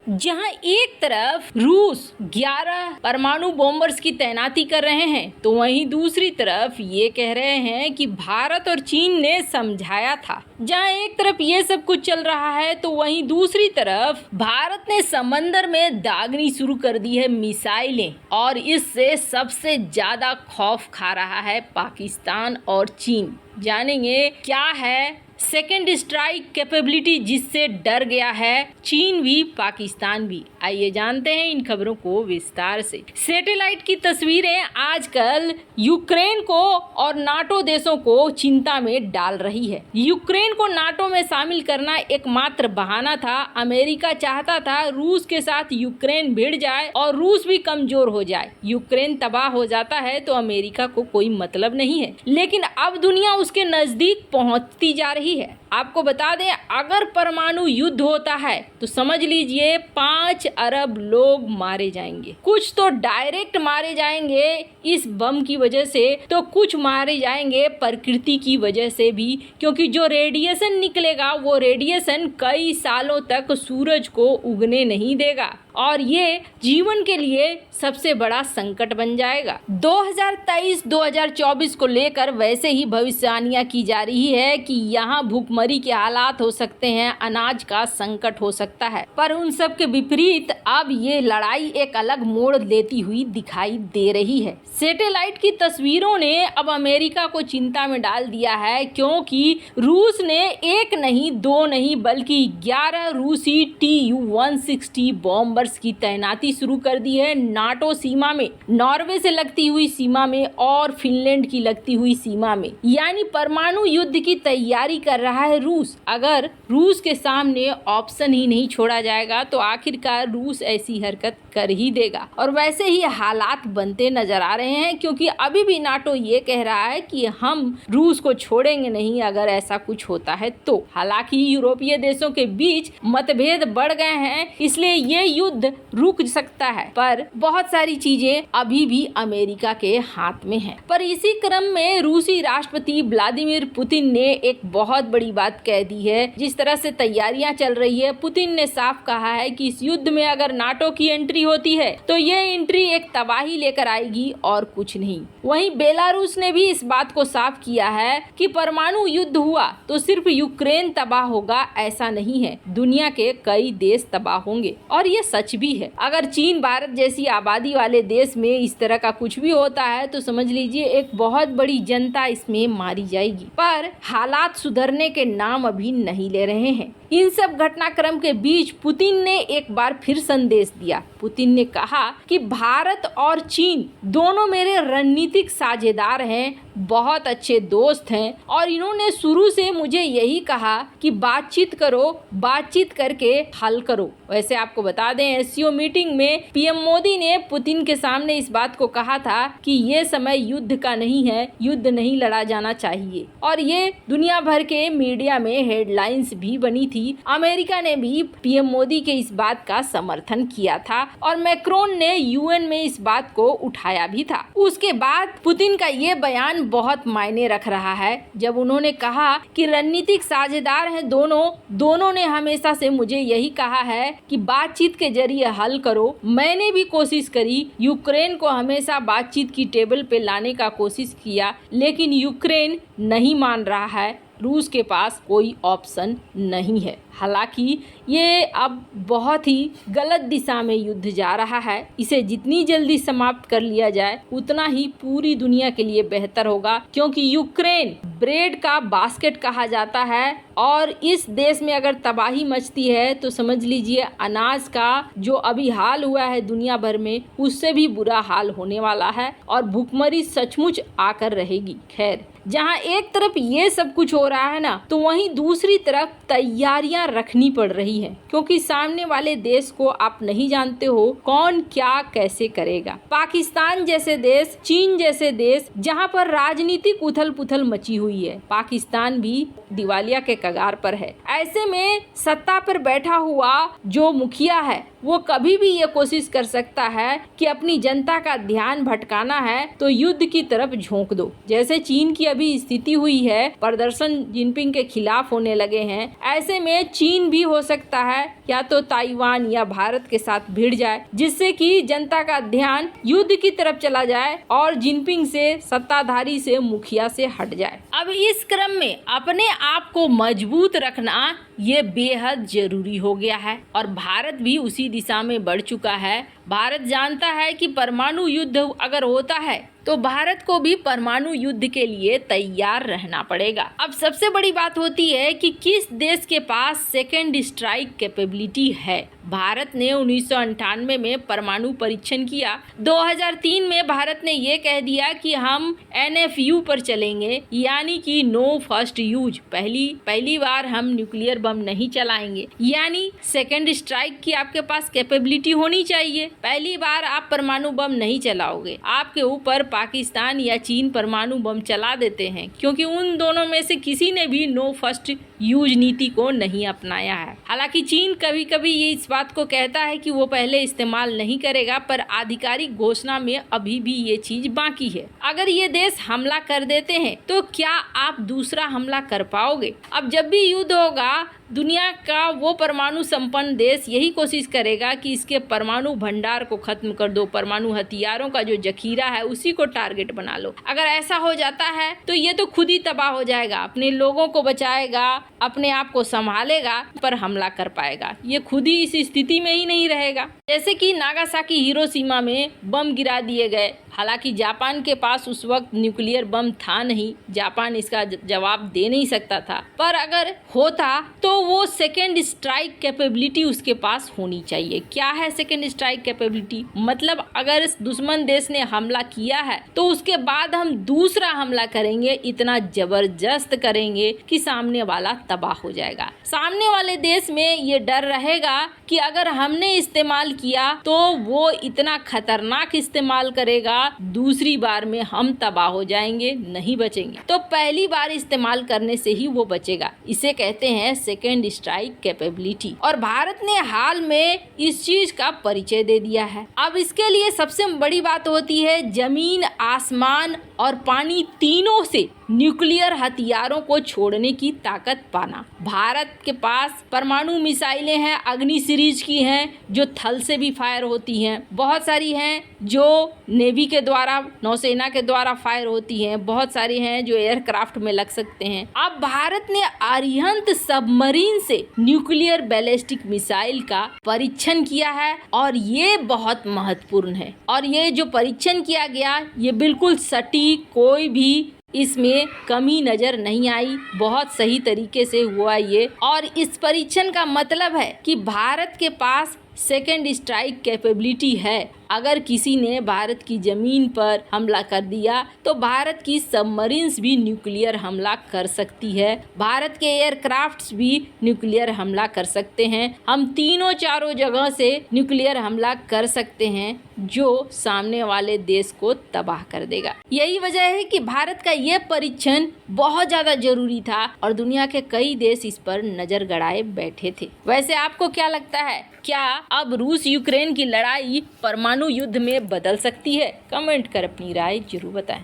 जहां एक तरफ रूस 11 परमाणु बॉम्बर्स की तैनाती कर रहे हैं तो वहीं दूसरी तरफ ये कह रहे हैं कि भारत और चीन ने समझाया था। जहां एक तरफ ये सब कुछ चल रहा है तो वहीं दूसरी तरफ भारत ने समंदर में दागनी शुरू कर दी है मिसाइलें, और इससे सबसे ज्यादा खौफ खा रहा है पाकिस्तान और चीन। जानेंगे क्या है सेकेंड स्ट्राइक कैपेबिलिटी जिससे डर गया है चीन भी पाकिस्तान भी। आइए जानते हैं इन खबरों को विस्तार से। सैटेलाइट की तस्वीरें आजकल यूक्रेन को और नाटो देशों को चिंता में डाल रही है। यूक्रेन को नाटो में शामिल करना एकमात्र बहाना था। अमेरिका चाहता था रूस के साथ यूक्रेन भिड़ जाए और रूस भी कमजोर हो जाए। यूक्रेन तबाह हो जाता है तो अमेरिका को कोई मतलब नहीं है, लेकिन अब दुनिया उसके नजदीक पहुंचती जा रही है। आपको बता दें, अगर परमाणु युद्ध होता है तो समझ लीजिए 5 अरब लोग मारे जाएंगे। कुछ तो डायरेक्ट मारे जाएंगे इस बम की वजह से, तो कुछ मारे जाएंगे प्रकृति की वजह से भी, क्योंकि जो रेडिएशन निकलेगा वो रेडिएशन कई सालों तक सूरज को उगने नहीं देगा और ये जीवन के लिए सबसे बड़ा संकट बन जाएगा। 2023-2024 को लेकर वैसे ही भविष्यवाणियां की जा रही है कि यहाँ भूखमरी के हालात हो सकते हैं, अनाज का संकट हो सकता है, पर उन सब के विपरीत अब ये लड़ाई एक अलग मोड़ लेती हुई दिखाई दे रही है। सैटेलाइट की तस्वीरों ने अब अमेरिका को चिंता में डाल दिया है, क्योंकि रूस ने एक नहीं दो नहीं बल्कि 11 रूसी TU-160 बॉम्बर्स की तैनाती शुरू कर दी है नाटो सीमा में, नॉर्वे से लगती हुई सीमा में और फिनलैंड की लगती हुई सीमा में। यानी परमाणु युद्ध की तैयारी कर रहा है रूस। अगर रूस के सामने ऑप्शन ही नहीं छोड़ा जाएगा तो आखिरकार रूस ऐसी हरकत कर ही देगा, और वैसे ही हालात बनते नजर आ रहे हैं, क्योंकि अभी भी नाटो ये कह रहा है कि हम रूस को छोड़ेंगे नहीं अगर ऐसा कुछ होता है तो। हालांकि यूरोपीय देशों के बीच मतभेद बढ़ गए हैं, इसलिए ये युद्ध रुक सकता है, पर बहुत सारी चीजें अभी भी अमेरिका के हाथ में है। पर इसी क्रम में रूसी राष्ट्रपति व्लादिमीर पुतिन ने एक बहुत बड़ी बात कह दी है। जिस तरह से तैयारियां चल रही है, पुतिन ने साफ कहा है कि इस युद्ध में अगर नाटो की एंट्री होती है तो ये एंट्री एक तबाही लेकर आएगी और कुछ नहीं। वहीं बेलारूस ने भी इस बात को साफ किया है कि परमाणु युद्ध हुआ तो सिर्फ यूक्रेन तबाह होगा, ऐसा नहीं है, दुनिया के कई देश तबाह होंगे। और ये सच भी है। अगर चीन भारत जैसी आबादी वाले देश में इस तरह का कुछ भी होता है तो समझ लीजिए एक बहुत बड़ी जनता इसमें मारी जाएगी। पर हालात सुधरने के नाम अभी नहीं ले रहे हैं। इन सब घटनाक्रम के बीच पुतिन ने एक बार फिर संदेश दिया। पुतिन ने कहा कि भारत और चीन दोनों मेरे रणनीतिक साझेदार हैं, बहुत अच्छे दोस्त हैं, और इन्होंने शुरू से मुझे यही कहा कि बातचीत करो, बातचीत करके हल करो। वैसे आपको बता दें, एससीओ मीटिंग में पीएम मोदी ने पुतिन के सामने इस बात को कहा था कि ये समय युद्ध का नहीं है, युद्ध नहीं लड़ा जाना चाहिए, और ये दुनिया भर के मीडिया में हेडलाइंस भी बनी थी। अमेरिका ने भी पीएम मोदी के इस बात का समर्थन किया था और मैक्रोन ने यूएन में इस बात को उठाया भी था। उसके बाद पुतिन का ये बयान बहुत मायने रख रहा है, जब उन्होंने कहा कि रणनीतिक साझेदार हैं दोनों ने हमेशा से मुझे यही कहा है कि बातचीत के जरिए हल करो। मैंने भी कोशिश करी, यूक्रेन को हमेशा बातचीत की टेबल पे लाने का कोशिश किया, लेकिन यूक्रेन नहीं मान रहा है, रूस के पास कोई ऑप्शन नहीं है। हालांकि ये अब बहुत ही गलत दिशा में युद्ध जा रहा है। इसे जितनी जल्दी समाप्त कर लिया जाए उतना ही पूरी दुनिया के लिए बेहतर होगा, क्योंकि यूक्रेन ब्रेड का बास्केट कहा जाता है, और इस देश में अगर तबाही मचती है तो समझ लीजिए अनाज का जो अभी हाल हुआ है दुनिया भर में, उससे भी बुरा हाल होने वाला है और भूखमरी सचमुच आकर रहेगी। खैर, जहां एक तरफ ये सब कुछ हो रहा है ना, तो वहीं दूसरी तरफ तैयारियां रखनी पड़ रही है, क्योंकि सामने वाले देश को आप नहीं जानते हो कौन क्या कैसे करेगा। पाकिस्तान जैसे देश, चीन जैसे देश, जहां पर राजनीतिक उथल पुथल मची हुई है, पाकिस्तान भी दिवालिया के कगार पर है। ऐसे में सत्ता पर बैठा हुआ जो मुखिया है वो कभी भी ये कोशिश कर सकता है कि अपनी जनता का ध्यान भटकाना है तो युद्ध की तरफ झोंक दो। जैसे चीन की अभी स्थिति हुई है, प्रदर्शन जिनपिंग के खिलाफ होने लगे हैं, ऐसे में चीन भी हो सकता है या तो ताइवान या भारत के साथ भिड़ जाए, जिससे कि जनता का ध्यान युद्ध की तरफ चला जाए और जिनपिंग से, सत्ताधारी से, मुखिया से हट जाए। अब इस क्रम में अपने आप को मजबूत रखना ये बेहद जरूरी हो गया है और भारत भी उसी दिशा में बढ़ चुका है। भारत जानता है कि परमाणु युद्ध अगर होता है तो भारत को भी परमाणु युद्ध के लिए तैयार रहना पड़ेगा। अब सबसे बड़ी बात होती है कि किस देश के पास सेकेंड स्ट्राइक कैपेबिलिटी है। भारत ने 1998 में परमाणु परीक्षण किया। 2003 में भारत ने ये कह दिया कि हम NFU पर चलेंगे, यानी कि नो फर्स्ट यूज, पहली बार हम न्यूक्लियर बम नहीं चलाएंगे। यानी सेकेंड स्ट्राइक की आपके पास कैपेबिलिटी होनी चाहिए। पहली बार आप परमाणु बम नहीं चलाओगे, आपके ऊपर पाकिस्तान या चीन परमाणु बम चला देते हैं, क्योंकि उन दोनों में से किसी ने भी नो फर्स्ट यूज नीति को नहीं अपनाया है। हालांकि चीन कभी कभी ये इस बात को कहता है कि वो पहले इस्तेमाल नहीं करेगा, पर आधिकारिक घोषणा में अभी भी ये चीज बाकी है। अगर ये देश हमला कर देते हैं तो क्या आप दूसरा हमला कर पाओगे? अब जब भी युद्ध होगा, दुनिया का वो परमाणु संपन्न देश यही कोशिश करेगा कि इसके परमाणु भंडार को खत्म कर दो, परमाणु हथियारों का जो जखीरा है उसी को टारगेट बना लो। अगर ऐसा हो जाता है तो ये तो खुद ही तबाह हो जाएगा, अपने लोगों को बचाएगा, अपने आप को संभालेगा, पर हमला कर पाएगा ये खुद ही इस स्थिति में ही नहीं रहेगा। जैसे कि नागासाकी, हिरोशिमा में बम गिरा दिए गए। हालांकि जापान के पास उस वक्त न्यूक्लियर बम था नहीं, जापान इसका जवाब दे नहीं सकता था, पर अगर होता तो वो सेकेंड स्ट्राइक कैपेबिलिटी उसके पास होनी चाहिए। क्या है सेकेंड स्ट्राइक कैपेबिलिटी? मतलब अगर दुश्मन देश ने हमला किया है तो उसके बाद हम दूसरा हमला करेंगे, इतना जबरदस्त करेंगे कि सामने वाला तबाह हो जाएगा। सामने वाले देश में ये डर रहेगा कि अगर हमने इस्तेमाल किया तो वो इतना खतरनाक इस्तेमाल करेगा, दूसरी बार में हम तबाह हो जाएंगे, नहीं बचेंगे। तो पहली बार इस्तेमाल करने से ही वो बचेगा। इसे कहते हैं सेकेंड स्ट्राइक कैपेबिलिटी और भारत ने हाल में इस चीज का परिचय दे दिया है। अब इसके लिए सबसे बड़ी बात होती है जमीन, आसमान और पानी तीनों से न्यूक्लियर हथियारों को छोड़ने की ताकत पाना। भारत के पास परमाणु मिसाइलें हैं, अग्नि सीरीज की हैं, जो थल से भी फायर होती हैं, बहुत सारी हैं जो नेवी के द्वारा, नौसेना के द्वारा फायर होती हैं, बहुत सारी हैं जो एयरक्राफ्ट में लग सकते हैं। अब भारत ने अरिहंत सबमरीन से न्यूक्लियर बैलिस्टिक मिसाइल का परीक्षण किया है और ये बहुत महत्वपूर्ण है। और ये जो परीक्षण किया गया ये बिल्कुल सटीक, कोई भी इसमें कमी नजर नहीं आई, बहुत सही तरीके से हुआ ये। और इस परीक्षण का मतलब है कि भारत के पास सेकेंड स्ट्राइक कैपेबिलिटी है। अगर किसी ने भारत की जमीन पर हमला कर दिया तो भारत की सबमरीन्स भी न्यूक्लियर हमला कर सकती है, भारत के एयरक्राफ्ट्स भी न्यूक्लियर हमला कर सकते हैं। हम तीनों चारों जगह से न्यूक्लियर हमला कर सकते हैं जो सामने वाले देश को तबाह कर देगा। यही वजह है कि भारत का ये परीक्षण बहुत ज़्यादा जरूरी था और दुनिया के कई देश इस पर नजर गड़ाए बैठे थे। वैसे आपको क्या लगता है, क्या अब रूस यूक्रेन की लड़ाई परमाणु युद्ध में बदल सकती है? कमेंट कर अपनी राय जरूर बताएं।